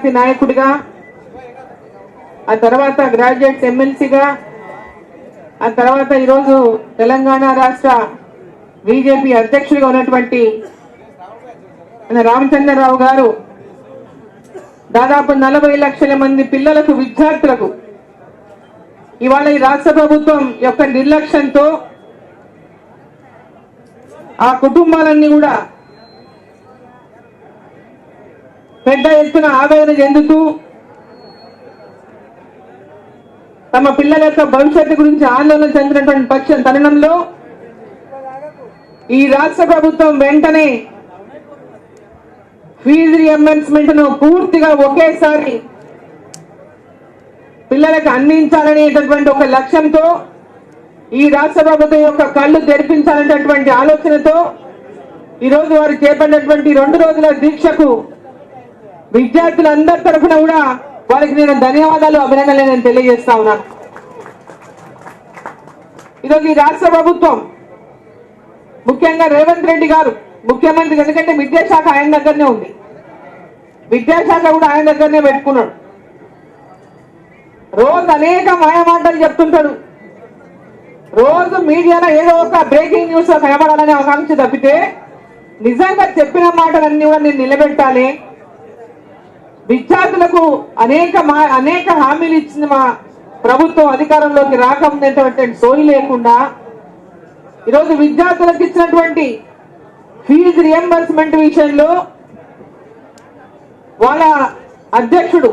Party నాయకుడిగా, ఆ తర్వాత గ్రాడ్యుయేట్స్ ఎమ్మెల్సీగా, ఆ తర్వాత ఈరోజు తెలంగాణ రాష్ట్ర బీజేపీ అధ్యక్షుడిగా ఉన్నటువంటి రామచంద్రరావు గారు దాదాపు 40 లక్షల మంది పిల్లలకు, విద్యార్థులకు ఇవాళ ఈ రాష్ట్ర ప్రభుత్వం యొక్క నిర్లక్ష్యంతో ఆ కుటుంబాలన్నీ కూడా పెద్ద ఎత్తున ఆవేదన చెందుతూ తమ పిల్లల యొక్క భవిష్యత్తు గురించి ఆందోళన చెందినటువంటి తరుణంలో ఈ రాష్ట్ర ప్రభుత్వం వెంటనే ఫీజు రియంబర్స్మెంట్ ను పూర్తిగా ఒకేసారి పిల్లలకు అందించాలనేటటువంటి ఒక లక్ష్యంతో, ఈ రాష్ట్ర ప్రభుత్వం యొక్క కళ్ళు తెరిపించాలనేటటువంటి ఆలోచనతో ఈరోజు వారు చేపట్టినటువంటి 2 రోజుల దీక్షకు విద్యార్థులందరి తరఫున కూడా వారికి నేను ధన్యవాదాలు, అభినందనలు నేను తెలియజేస్తా ఉన్నాను. ఈరోజు ఈ రాష్ట్ర ప్రభుత్వం ముఖ్యంగా రేవంత్ రెడ్డి గారు ముఖ్యమంత్రి, ఎందుకంటే విద్యాశాఖ ఆయన దగ్గరనే ఉంది, విద్యాశాఖ కూడా ఆయన దగ్గరనే పెట్టుకున్నాడు. రోజు అనేక మాయమాటలు చెప్తుంటాడు, రోజు మీడియాలో ఏదో ఒక బ్రేకింగ్ న్యూస్ కనబడాలనే ఆకాంక్ష తప్పితే నిజంగా చెప్పిన మాటలన్నీ కూడా నేను నిలబెట్టాలి, విద్యార్థులకు అనేక హామీలు ఇచ్చిన మా ప్రభుత్వం అధికారంలోకి రాకముందేటువంటి సోయి లేకుండా ఈరోజు విద్యార్థులకు ఇచ్చినటువంటి ఫీజు రియంబర్స్మెంట్ విషయంలో వాళ్ళ అధ్యక్షుడు,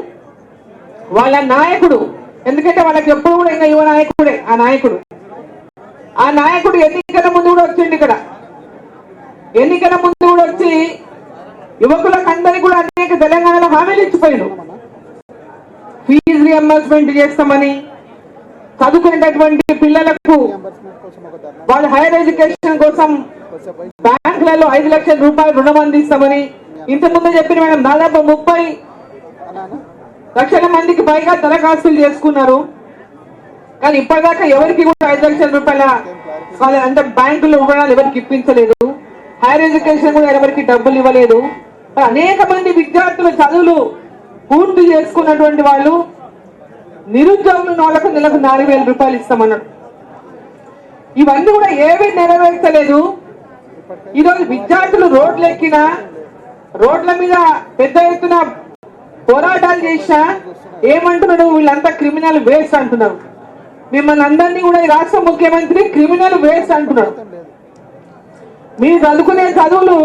వాళ్ళ నాయకుడు, ఎందుకంటే వాళ్ళకి ఎప్పుడు కూడా ఇంకా యువ నాయకుడే ఆ నాయకుడు ఎన్నికల ముందు కూడా వచ్చిండు, ఇక్కడ ఎన్నికల ముందు కూడా వచ్చి యువకులకు అందరికీ కూడా అనేక తెలంగాణలో హామీలు ఇచ్చిపోయాడు. ఫీజు రియంబర్స్మెంట్ చేస్తామని, చదువుకునేటటువంటి పిల్లలకు వాళ్ళ హైయర్ ఎడ్యుకేషన్ కోసం బ్యాంకులలో 5 లక్షల రూపాయలు రుణం అందిస్తామని ఇంతకుముందు చెప్పిన మేడం దాదాపు 30 లక్షల మందికి పైగా దరఖాస్తులు చేసుకున్నారు. కానీ ఇప్పటిదాకా ఎవరికి కూడా 5 లక్షల రూపాయల అంటే బ్యాంకులో రుణాలు ఎవరికి ఇప్పించలేదు, హైయర్ ఎడ్యుకేషన్ కూడా ఎవరికి డబ్బులు ఇవ్వలేదు. అనేక మంది విద్యార్థులు చదువులు పూర్తి చేసుకున్నటువంటి వాళ్ళు నిరుద్యోగులు వాళ్ళకు నెలకు 4,000 రూపాయలు ఇస్తామన్నాడు. ఇవన్నీ కూడా ఏమీ నెరవేర్చలేదు. ఈరోజు విద్యార్థులు రోడ్ల మీద పెద్ద ఎత్తున పోరాటాలు చేసినా ఏమంటున్నాడు, వీళ్ళంతా క్రిమినల్ వేస్ట్ అంటున్నారు. మిమ్మల్ని అందరినీ కూడా ఈ రాష్ట్ర ముఖ్యమంత్రి క్రిమినల్ వేస్ట్ అంటున్నాడు. మీరు చదువుకునే చదువులు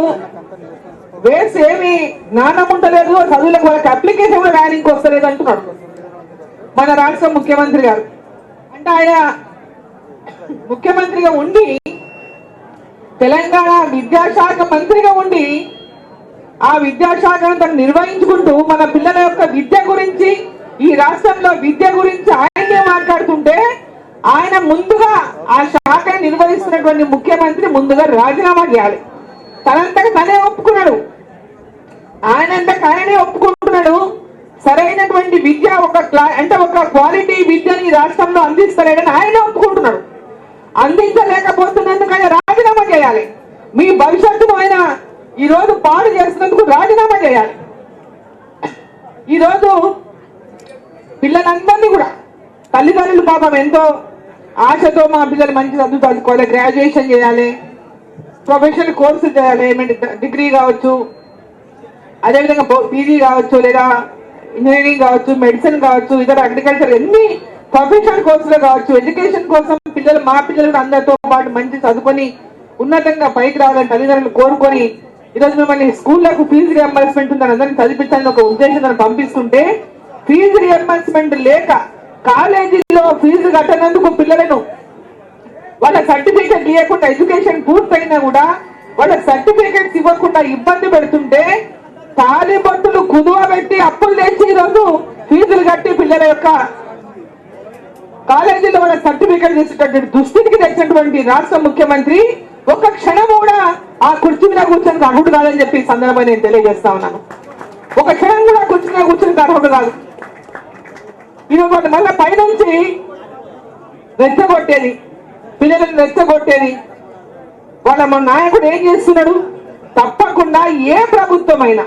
వేస్ట్, ఏమి జ్ఞానం ఉండలేదు, చదువులకు వాళ్ళకి అప్లికేషన్ కూడా రాయడానికి వస్తలేదు అంటున్నాడు మన రాష్ట్ర ముఖ్యమంత్రి గారు. అంటే ఆయన ముఖ్యమంత్రిగా ఉండి, తెలంగాణ విద్యాశాఖ మంత్రిగా ఉండి, ఆ విద్యాశాఖను తను నిర్వహించుకుంటూ మన పిల్లల యొక్క విద్య గురించి, ఈ రాష్ట్రంలో విద్య గురించి ఆయనే మాట్లాడుతుంటే, ఆయన ముందుగా ఆ శాఖను నిర్వహిస్తున్నటువంటి ముఖ్యమంత్రి ముందుగా రాజీనామా చేయాలి. తనంతగా తనే ఒప్పుకున్నాడు, ఆయనే ఒప్పుకుంటున్నాడు. సరైనటువంటి విద్య ఒక క్వాలిటీ విద్యని రాష్ట్రంలో అందిస్తలేడని ఆయన ఒప్పుకుంటున్నాడు. అందించలేకపోతున్నందుకు ఆయన రాజీనామా చేయాలి. మీ భవిష్యత్తును ఆయన ఈరోజు పాడు చేస్తున్నందుకు రాజీనామా చేయాలి. ఈరోజు పిల్లలందరినీ కూడా తల్లిదండ్రులు పాపం ఎంతో ఆశతో మా పిల్లలు మంచి చదువు చదువుకోవాలి, గ్రాడ్యుయేషన్ చేయాలి, ప్రొఫెషనల్ కోర్సు చేయాలి, డిగ్రీ కావచ్చు, అదేవిధంగా పీజీ కావచ్చు, లేదా ఇంజనీరింగ్ కావచ్చు, మెడిసిన్ కావచ్చు, ఇతర అగ్రికల్చర్ ఎన్ని ప్రొఫెషనల్ కోర్సులు కావచ్చు, ఎడ్యుకేషన్ కోసం మా పిల్లలు అందరితో పాటు మంచి చదువుకొని ఉన్నతంగా పైకి రావాలని తల్లిదండ్రులు కోరుకొని ఈరోజు మిమ్మల్ని స్కూళ్లకు ఫీజు రియంబర్స్మెంట్ ఉందని అందరినీ చదివించాలని ఒక ఉద్దేశంతో పంపిస్తుంటే, ఫీజు రియంబర్స్మెంట్ లేక కాలేజీలో ఫీజు కట్టనందుకు పిల్లలను వాళ్ళ సర్టిఫికేట్ ఇవ్వకుండా, ఎడ్యుకేషన్ పూర్తయినా కూడా వాళ్ళ సర్టిఫికేట్స్ ఇవ్వకుండా ఇబ్బంది పెడుతుంటే, తాలిబొట్టులు కుదువ పెట్టి అప్పులు తెచ్చి ఈరోజు ఫీజులు కట్టి పిల్లల యొక్క కాలేజీలో వాళ్ళ సర్టిఫికేట్ తీసుకున్నటువంటి దుస్థితికి తెచ్చినటువంటి రాష్ట్ర ముఖ్యమంత్రి ఒక్క క్షణం కూడా ఆ కుర్చీ మీద కూర్చొని అర్హుడు కాదని చెప్పి సందర్భంగా నేను తెలియజేస్తా ఉన్నాను. ఒక క్షణం కూడా కుర్చీ మీద కూర్చొని అర్హుడు కాదు. ఈరోజు మళ్ళీ పైనుంచి రెచ్చగొట్టేది, పిల్లలను రెచ్చగొట్టేది. వాళ్ళ నాయకుడు ఏం చేస్తున్నాడు? తప్పకుండా ఏ ప్రభుత్వమైనా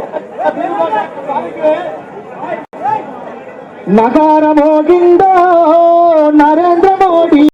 నగార మోగిందో నరేంద్ర మోడీ